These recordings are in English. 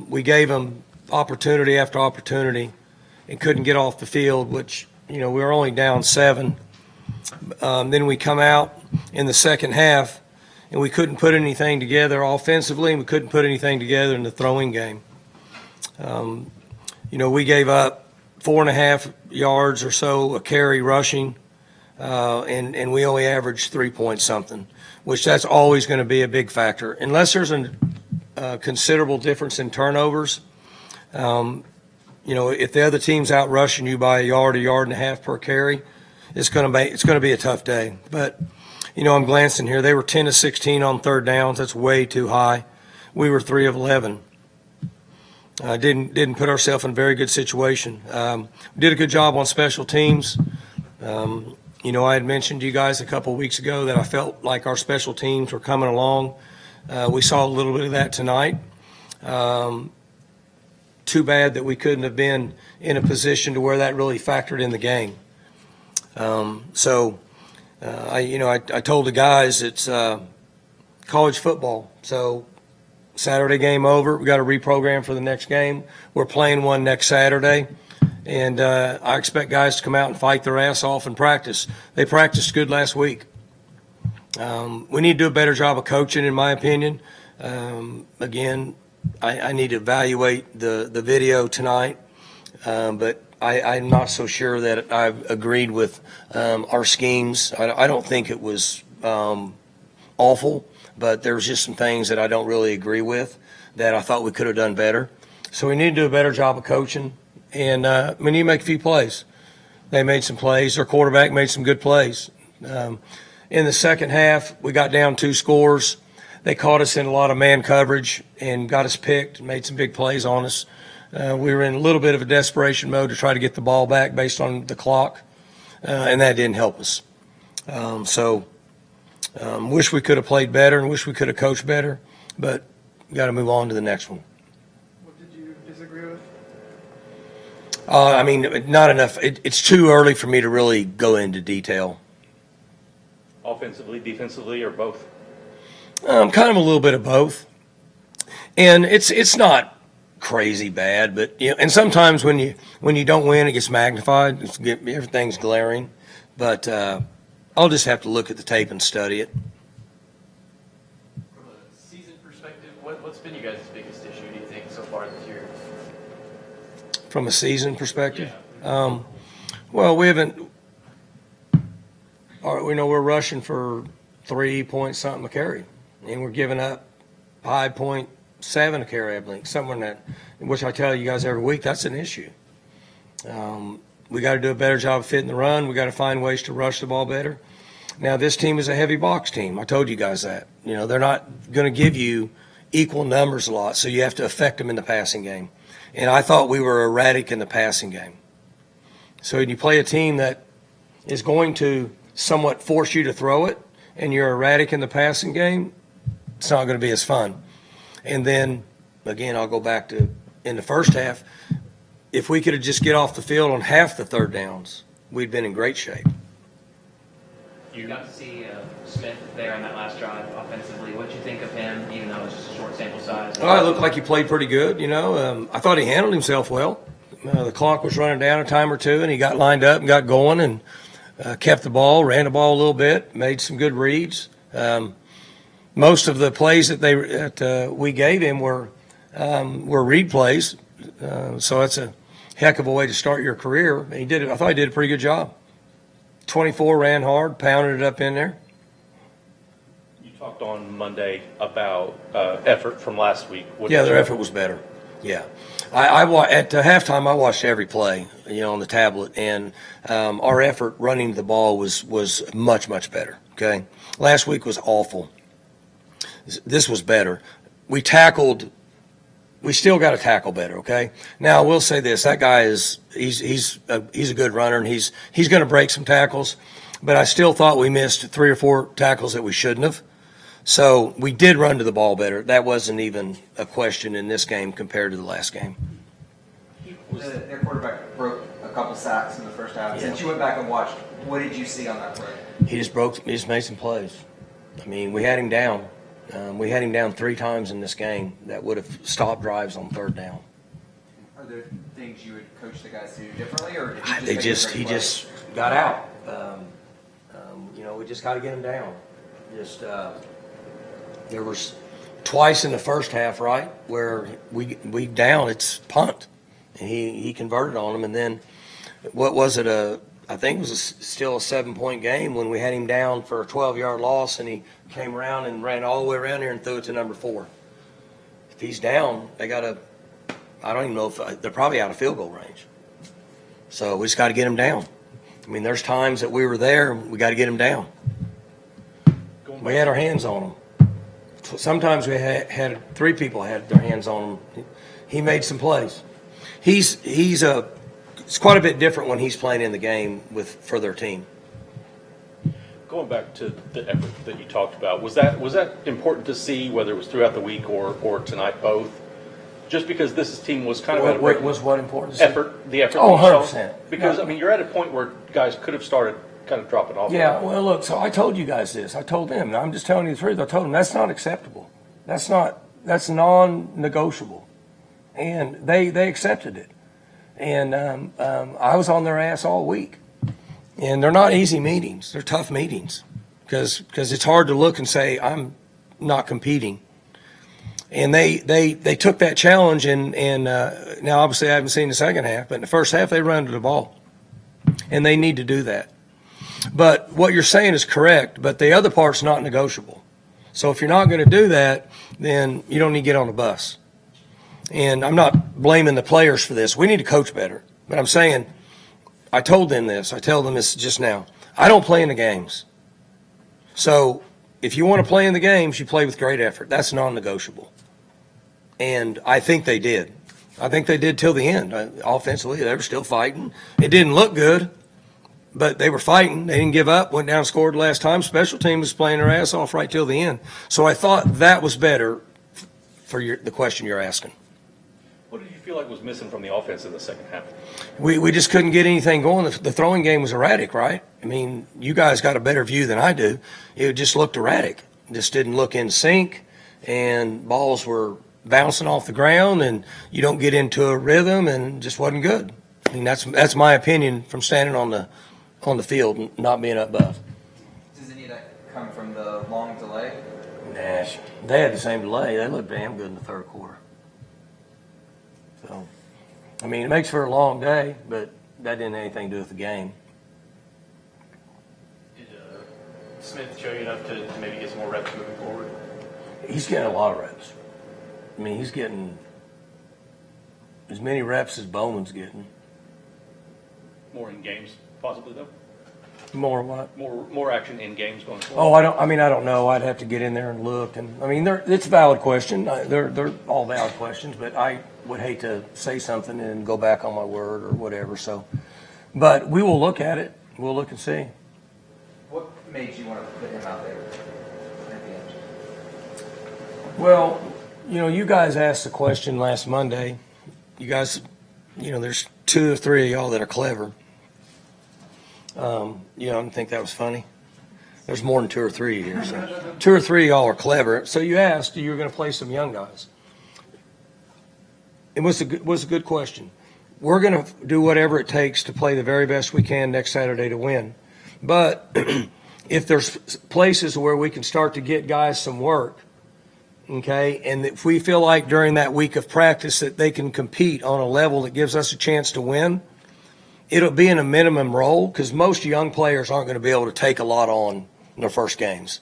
We gave them opportunity after opportunity and couldn't get off the field, which, we were only down 7. Then we come out in the second half and we couldn't put anything together offensively, and we couldn't put anything together in the throwing game. We gave up 4.5 yards or so a carry rushing, and we only averaged 3 point something, which that's always going to be a big factor. Unless there's a considerable difference in turnovers, if the other team's out rushing you by a yard and a half per carry, it's going to be a tough day. But, I'm glancing here. They were 10 of 16 on third downs. That's way too high. We were 3 of 11. Didn't put ourselves in a very good situation. Did a good job on special teams. I had mentioned to you guys a couple of weeks ago that I felt like our special teams were coming along. We saw a little bit of that tonight. Too bad that we couldn't have been in a position to where that really factored in the game. I told the guys it's college football. So Saturday game over, we got to reprogram for the next game. We're playing one next Saturday, and I expect guys to come out and fight their ass off and practice. They practiced good last week. We need to do a better job of coaching, in my opinion. Again, I need to evaluate the video tonight, but I'm not so sure that I've agreed with our schemes. I don't think it was awful, but there's just some things that I don't really agree with that I thought we could have done better. So we need to do a better job of coaching, and we need to make a few plays. They made some plays. Our quarterback made some good plays. In the second half, we got down 2 scores. They caught us in a lot of man coverage and got us picked and made some big plays on us. We were in a little bit of a desperation mode to try to get the ball back based on the clock, and that didn't help us. Wish we could have played better and wish we could have coached better, but we got to move on to the next one. What did you disagree with? Not enough. It's too early for me to really go into detail. Offensively, defensively, or both? Kind of a little bit of both. And it's not crazy bad, but and sometimes when you don't win, it gets magnified. Everything's glaring. But I'll just have to look at the tape and study it. From a season perspective, what's been you guys' biggest issue, do you think, so far this year? From a season perspective? Yeah. Well, we haven't. We know we're rushing for 3 point something a carry, and we're giving up 5.7 a carry, I believe, somewhere in that. Which I tell you guys every week, that's an issue. We got to do a better job of fitting the run. We got to find ways to rush the ball better. Now, this team is a heavy box team. I told you guys that. They're not going to give you equal numbers a lot, so you have to affect them in the passing game. And I thought we were erratic in the passing game. So when you play a team that is going to somewhat force you to throw it, and you're erratic in the passing game, it's not going to be as fun. And then, again, I'll go back to in the first half, if we could have just get off the field on half the third downs, we'd been in great shape. You got to see Smith there on that last drive offensively. What did you think of him, even though it was just a short sample size? Well, it looked like he played pretty good, I thought he handled himself well. The clock was running down a time or two, and he got lined up and got going and kept the ball, ran the ball a little bit, made some good reads. Most of the plays that we gave him were read plays, so that's a heck of a way to start your career. He did it. I thought he did a pretty good job. 24, ran hard, pounded it up in there. You talked on Monday about effort from last week. Their effort was better. Yeah. At halftime, I watched every play, on the tablet, and our effort running the ball was much, much better, okay? Last week was awful. This was better. We still got to tackle better, okay? Now, I will say this. That guy he's a good runner, and he's going to break some tackles, but I still thought we missed 3 or 4 tackles that we shouldn't have. So we did run to the ball better. That wasn't even a question in this game compared to the last game. Their quarterback broke a couple sacks in the first half. Yeah. Since you went back and watched, what did you see on that play? He just made some plays. We had him down, We had him down 3 times in this game that would have stopped drives on 3rd down. Are there things you would coach the guys to do differently, or did He you just make a great play? just got out. We just got to get him down. There was twice in the first half, right, where we down, it's punt, and he converted on him. And then what was it? I think it was still a 7-point game when we had him down for a 12-yard loss, and he came around and ran all the way around here and threw it to number 4. If he's down, they got to. I don't even know if they're probably out of field goal range. So we just got to get him down. I mean, there's times that we were there, we got to get him down. We had our hands on him. Sometimes we had 3 people had their hands on him. He made some plays. It's quite a bit different when he's playing in the game for their team. Going back to the effort that you talked about, was that important to see, whether it was throughout the week or tonight, both? Just because this team was kind of at a break. Was what important to see? The effort. Oh, that you saw? 100%. Because, Yeah. I mean, you're at a point where guys could have started kind of dropping off. Yeah, well, look, so I told you guys this. I told them. I'm just telling you the truth. I told them that's not acceptable. That's non-negotiable. And they accepted it. And I was on their ass all week. And they're not easy meetings. They're tough meetings because it's hard to look and say, I'm not competing. And they took that challenge, and now obviously I haven't seen the second half, but in the first half they run to the ball. And they need to do that. But what you're saying is correct, but the other part's not negotiable. So if you're not going to do that, then you don't need to get on the bus. And I'm not blaming the players for this. We need to coach better. But I'm saying, I told them this. I tell them this just now. I don't play in the games. So if you want to play in the games, you play with great effort. That's non-negotiable. And I think they did. I think they did till the end. Offensively, they were still fighting. It didn't look good, but they were fighting. They didn't give up, went down and scored last time. Special team was playing their ass off right till the end. So I thought that was better for the question you're asking. What did you feel like was missing from the offense in the second half? We just couldn't get anything going. The throwing game was erratic, right? I mean, you guys got a better view than I do. It just looked erratic. Just didn't look in sync, and balls were bouncing off the ground, and you don't get into a rhythm, and just wasn't good. I mean, that's my opinion from standing on the field and not being up above. Does any of that come from the long delay? Nah, they had the same delay. They looked damn good in the third quarter. So, I mean, it makes for a long day, but that didn't have anything to do with the game. Did Smith show you enough to maybe get some more reps moving forward? He's getting a lot of reps. I mean, he's getting as many reps as Bowman's getting. More in games, possibly, though? More what? More action in games going forward? Oh, I don't know. I'd have to get in there and look. And I mean, it's a valid question. They're all valid questions, but I would hate to say something and go back on my word or whatever. So, but we will look at it. We'll look and see. What made you want to put him out there at the end? Well, you guys asked the question last Monday. You guys, there's 2 or 3 of y'all that are clever. I didn't think that was funny. There's more than 2 or 3 here. So 2 or 3 of y'all are clever. So you asked, you were going to play some young guys. It was a good question. We're going to do whatever it takes to play the very best we can next Saturday to win. But if there's places where we can start to get guys some work, okay, and if we feel like during that week of practice that they can compete on a level that gives us a chance to win, it'll be in a minimum role because most young players aren't going to be able to take a lot on in their first games.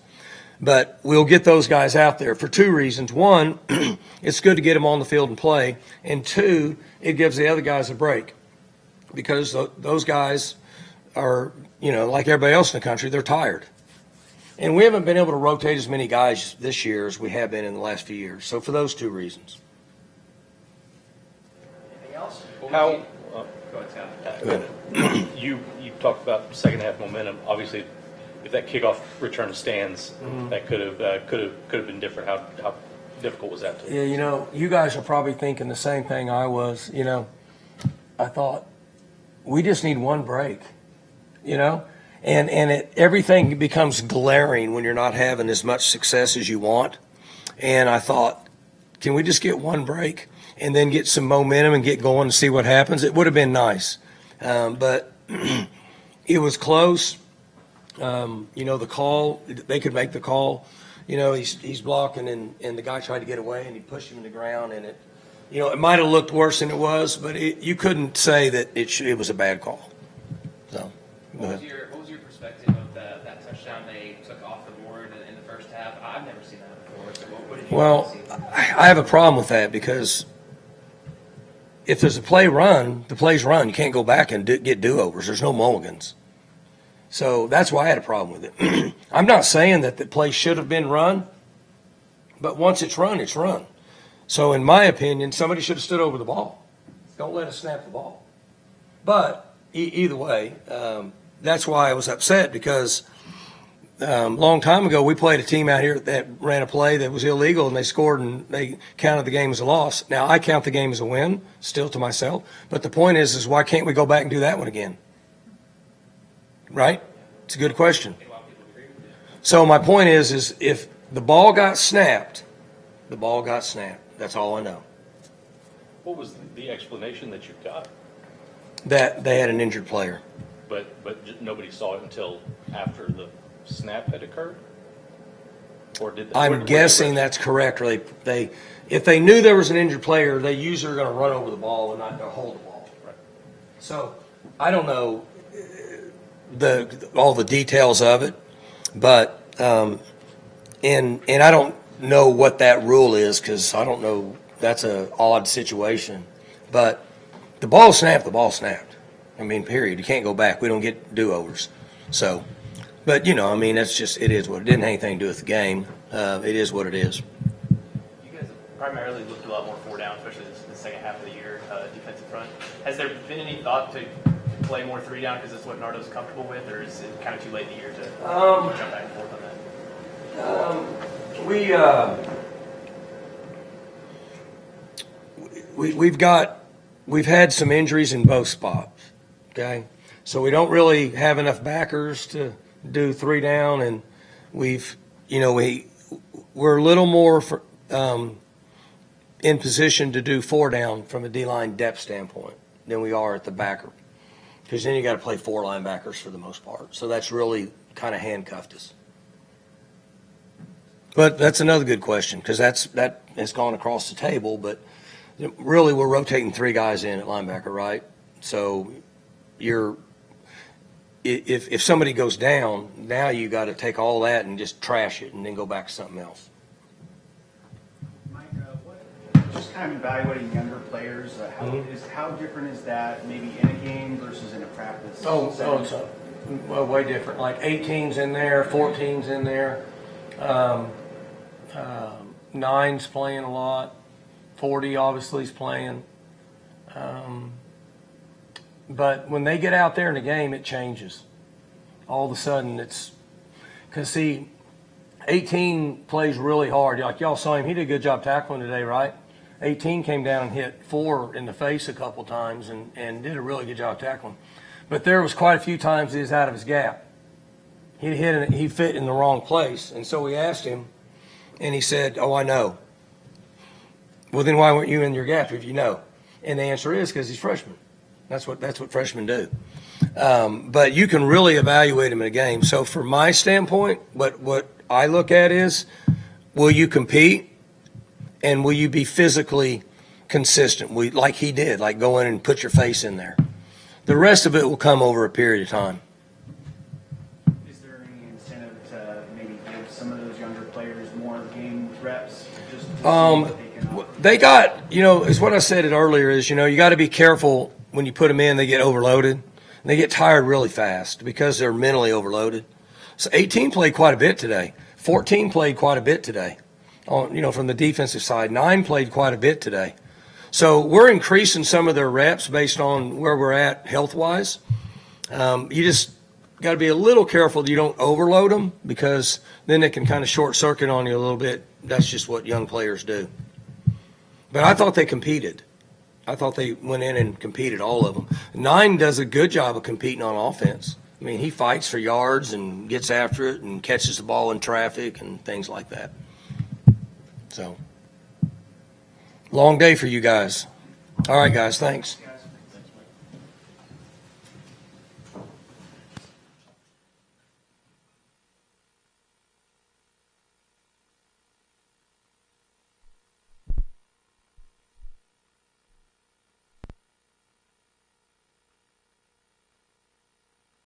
But we'll get those guys out there for 2 reasons. 1, it's good to get them on the field and play. And 2, it gives the other guys a break because those guys are, like everybody else in the country, they're tired. And we haven't been able to rotate as many guys this year as we have been in the last few years. So for those 2 reasons. Anything else? How? Go ahead, Scott. Good. You talked about second half momentum. Obviously, if that kickoff return stands, that could have been different. How difficult was that? Yeah, you guys are probably thinking the same thing I was. I thought we just need one break. And everything becomes glaring when you're not having as much success as you want. And I thought, can we just get one break and then get some momentum and get going and see what happens? It would have been nice. But it was close. The call, they could make the call. He's blocking, and the guy tried to get away, and he pushed him to the ground, and it might have looked worse than it was, but you couldn't say that it was a bad call. So, What was your perspective of that touchdown they took off the board in the first half? I've never seen that before. So what did you well, see? I have a problem with that because if there's a play run, the play's run. You can't go back and get do-overs. There's no mulligans. So that's why I had a problem with it. I'm not saying that the play should have been run, but once it's run, it's run. So in my opinion, somebody should have stood over the ball. Don't let us snap the ball. But either way, that's why I was upset because a long time ago we played a team out here that ran a play that was illegal and they scored and they counted the game as a loss. Now I count the game as a win, still to myself. But the point is why can't we go back and do that one again? Right? It's a good question. So my point is if the ball got snapped, the ball got snapped. That's all I know. What was the explanation that you got? That they had an injured player. But nobody saw it until after the snap had occurred? Or did they, I'm guessing that's correct. If they knew there was an injured player, they usually are going to run over the ball and not hold the ball. Right. So I don't know all the details of it, but and I don't know what that rule is because I don't know. That's an odd situation, but the ball snapped. The ball snapped. I mean, period. You can't go back. We don't get do-overs. So, but that's just it is what it didn't have anything to do with the game. It is what it is. You guys have primarily looked a lot more four down, especially the second half of the year, defensive front. Has there been any thought to play more three down because it's what Nardo's comfortable with, or is it kind of too late in the year to jump back and forth on that? We've had some injuries in both spots. Okay, so we don't really have enough backers to do three down, and we're a little more in position to do four down from a D-line depth standpoint than we are at the backer, because then you got to play four linebackers for the most part. So that's really kind of handcuffed us. But that's another good question because that has gone across the table. But really, we're rotating three guys in at linebacker, right? So if somebody goes down, now you got to take all that and just trash it and then go back to something else. Mike, just kind of evaluating younger players, how different is that maybe in a game versus in a practice? It's way different. Like 18's in there, 14's in there, 9's playing a lot, 40 obviously is playing. But when they get out there in the game, it changes. All of a sudden, because 18 plays really hard. Like y'all saw him, he did a good job tackling today, right? 18 came down and hit 4 in the face a couple times and did a really good job tackling. But there was quite a few times he was out of his gap. He fit in the wrong place. And so we asked him, and he said, "Oh, I know." Well, then why weren't you in your gap if you know? And the answer is because he's freshman. That's what freshmen do. But you can really evaluate him in a game. So from my standpoint, what I look at is, will you compete and will you be physically consistent? Like he did, like go in and put your face in there. The rest of it will come over a period of time. Is there any incentive to maybe give some of those younger players more game reps? Just to see what they can offer? They got, it's what I said it earlier is, you got to be careful when you put them in, they get overloaded. And they get tired really fast because they're mentally overloaded. So 18 played quite a bit today. 14 played quite a bit today, from the defensive side. 9 played quite a bit today. So we're increasing some of their reps based on where we're at health-wise. You just got to be a little careful that you don't overload them because then it can kind of short-circuit on you a little bit. That's just what young players do. But I thought they competed. I thought they went in and competed, all of them. 9 does a good job of competing on offense. I mean, he fights for yards and gets after it and catches the ball in traffic and things like that. So, long day for you guys. All right, guys, thanks.